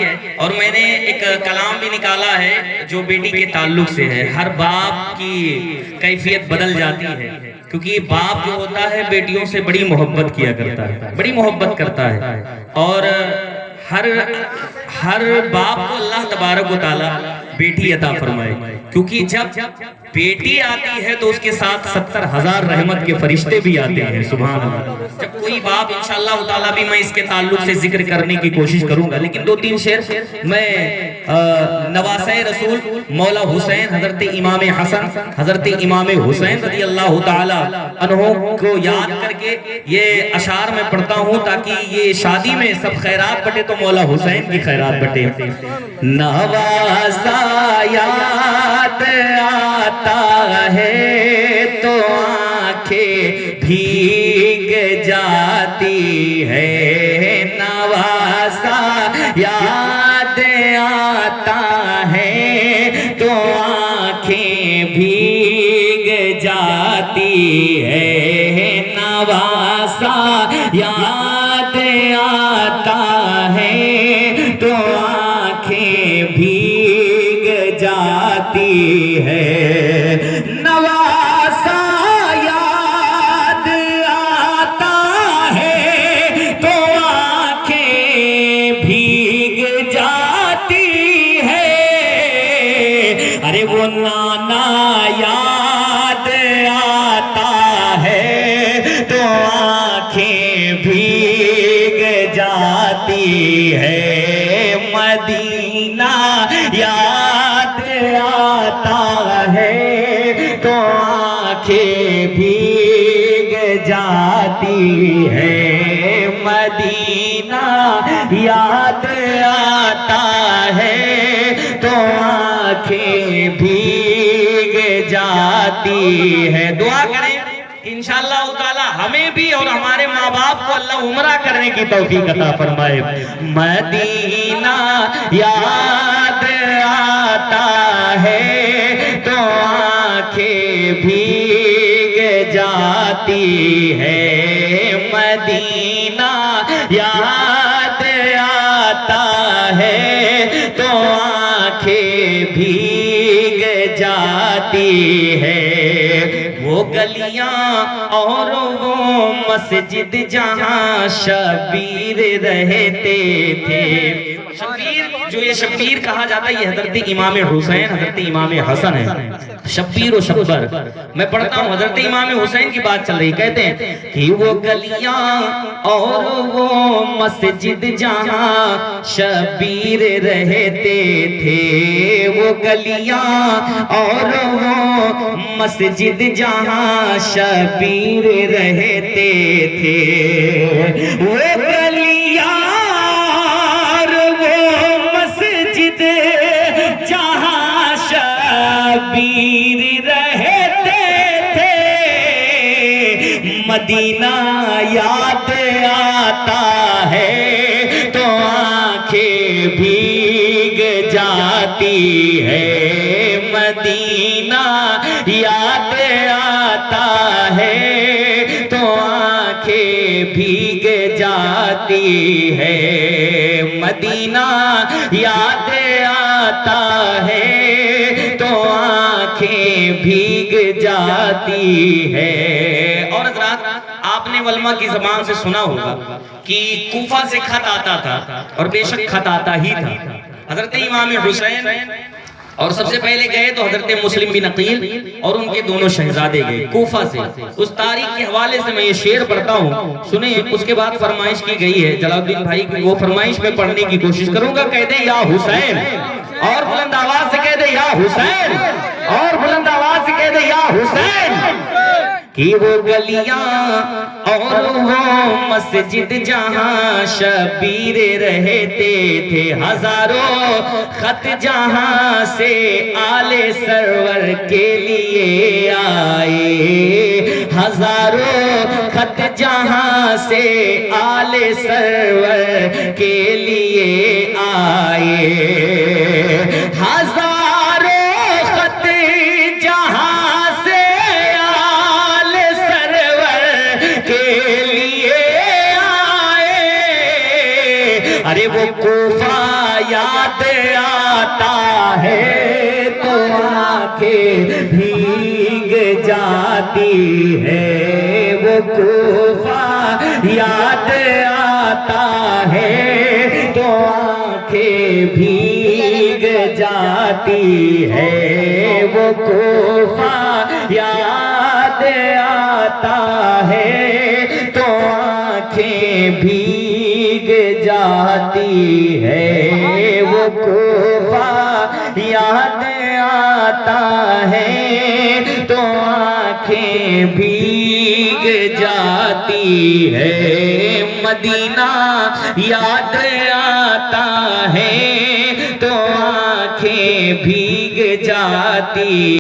है। और मैंने एक कलाम भी निकाला है जो बेटी के ताल्लुक से है। हर बाप की कैफियत बदल जाती है, क्योंकि बाप जो होता है बेटियों से बड़ी मोहब्बत किया करता है, बड़ी मोहब्बत करता है। और हर हर बाप को अल्लाह तबारक व तआला बेटी अता फरमाए, क्योंकि जब बेटी आती है तो उसके साथ 70,000 रहमत के फरिश्ते भी आते हैं। सुभान अल्लाह। जब कोई बाप इंशाअल्लाह ताला भी मैं इसके ताल्लुक से जिक्र करने की कोशिश करूंगा, लेकिन 2-3 शेर मैं नवासे रसूल मौला हुसैन हजरत इमाम हसन हजरत इमाम हुसैन रज़ी अल्लाह ताला अन्हो को याद करके ये अशार में पढ़ता हूँ, ताकि ये शादी में सब खैरात बटे तो मौला हुसैन की खैरात बटे। नवासा याद आता है तो आंखें भीग जाती है, नवासा याद आता है तो आंखें भीग जाती है, नवासा याद आता है तो आंखें भीग जाती है, नवासा याद आता है तो आंखें भीग जाती है। अरे वो नाना याद आता है तो आंखें भीग जाती है, मदीना याद आता है तो आंखें भीग जाती है, मदीना याद आता है तो आंखें भीग जाती है। दुआ करें इंशाअल्लाह ताला हमें भी और हमारे माँ बाप को अल्लाह उम्रा करने की तौफीक अता फरमाए। मदीना याद आता है तो आंखें भीग जाती है, मदीना याद आता है तो आंखें भीग जाती है। वो गलियां और वो मस्जिद जहां शबीर रहते थे। शबीर जो ये शबीर कहा जाता है ये हजरत इमाम हुसैन हजरत इमाम हसन है। शबीर और शब्बर मैं पढ़ता हूँ, हजरत इमाम हुसैन की बात चल रही, कहते हैं कि वो गलियां और वो मस्जिद जहां शबीर रहते थे, वो गलियां और वो मस्जिद जहां शबीर रहते थे, वो गलियां और वो मस्जिद जहां शबीर रहते थे, मदीना याद आता है तो आंखें भीग जाती है, मदीना याद आता है तो आंखें भीग जाती है, मदीना याद आता है तो आंखें भीग जाती है। और हज़रात आपने वल्मा की ज़बान से सुना होगा कि कूफा से खत आता था, और बेशक खत आता ही था। हजरत इमाम हुसैन और सबसे पहले गए तो हजरत मुस्लिम बिन अकील और उनके दोनों शहजादे गए कूफा से। उस तारीख के हवाले से मैं ये शेर पढ़ता हूँ, सुने। उसके बाद फरमाइश की गई है जलालुद्दीन भाई की, वो फरमाइश में पढ़ने की कोशिश करूंगा। कह दे या हुसैन, और बुलंद आवाज से कह दे या हुसैन, और बुलंद आवाज से कह दे या हुसैन। कि वो गलियां और वो मस्जिद जहां शबीर रहते थे, हजारों खत जहां से आले सरवर के लिए आए, हजारों खत जहां से आले सरवर के लिए आए, हजारों खत जहां से आले सरवर के लिए आए। अरे वो कूफा याद आता है तो आंखें भीग जाती है। वो कूफा याद आता है तो आंखें भीग जाती है। वो कूफा याद आता है तो आंखें भीग जाती है। वो कूफा याद आता है तो आंखें भीग जाती है। मदीना याद आता है तो आंखें भीग जाती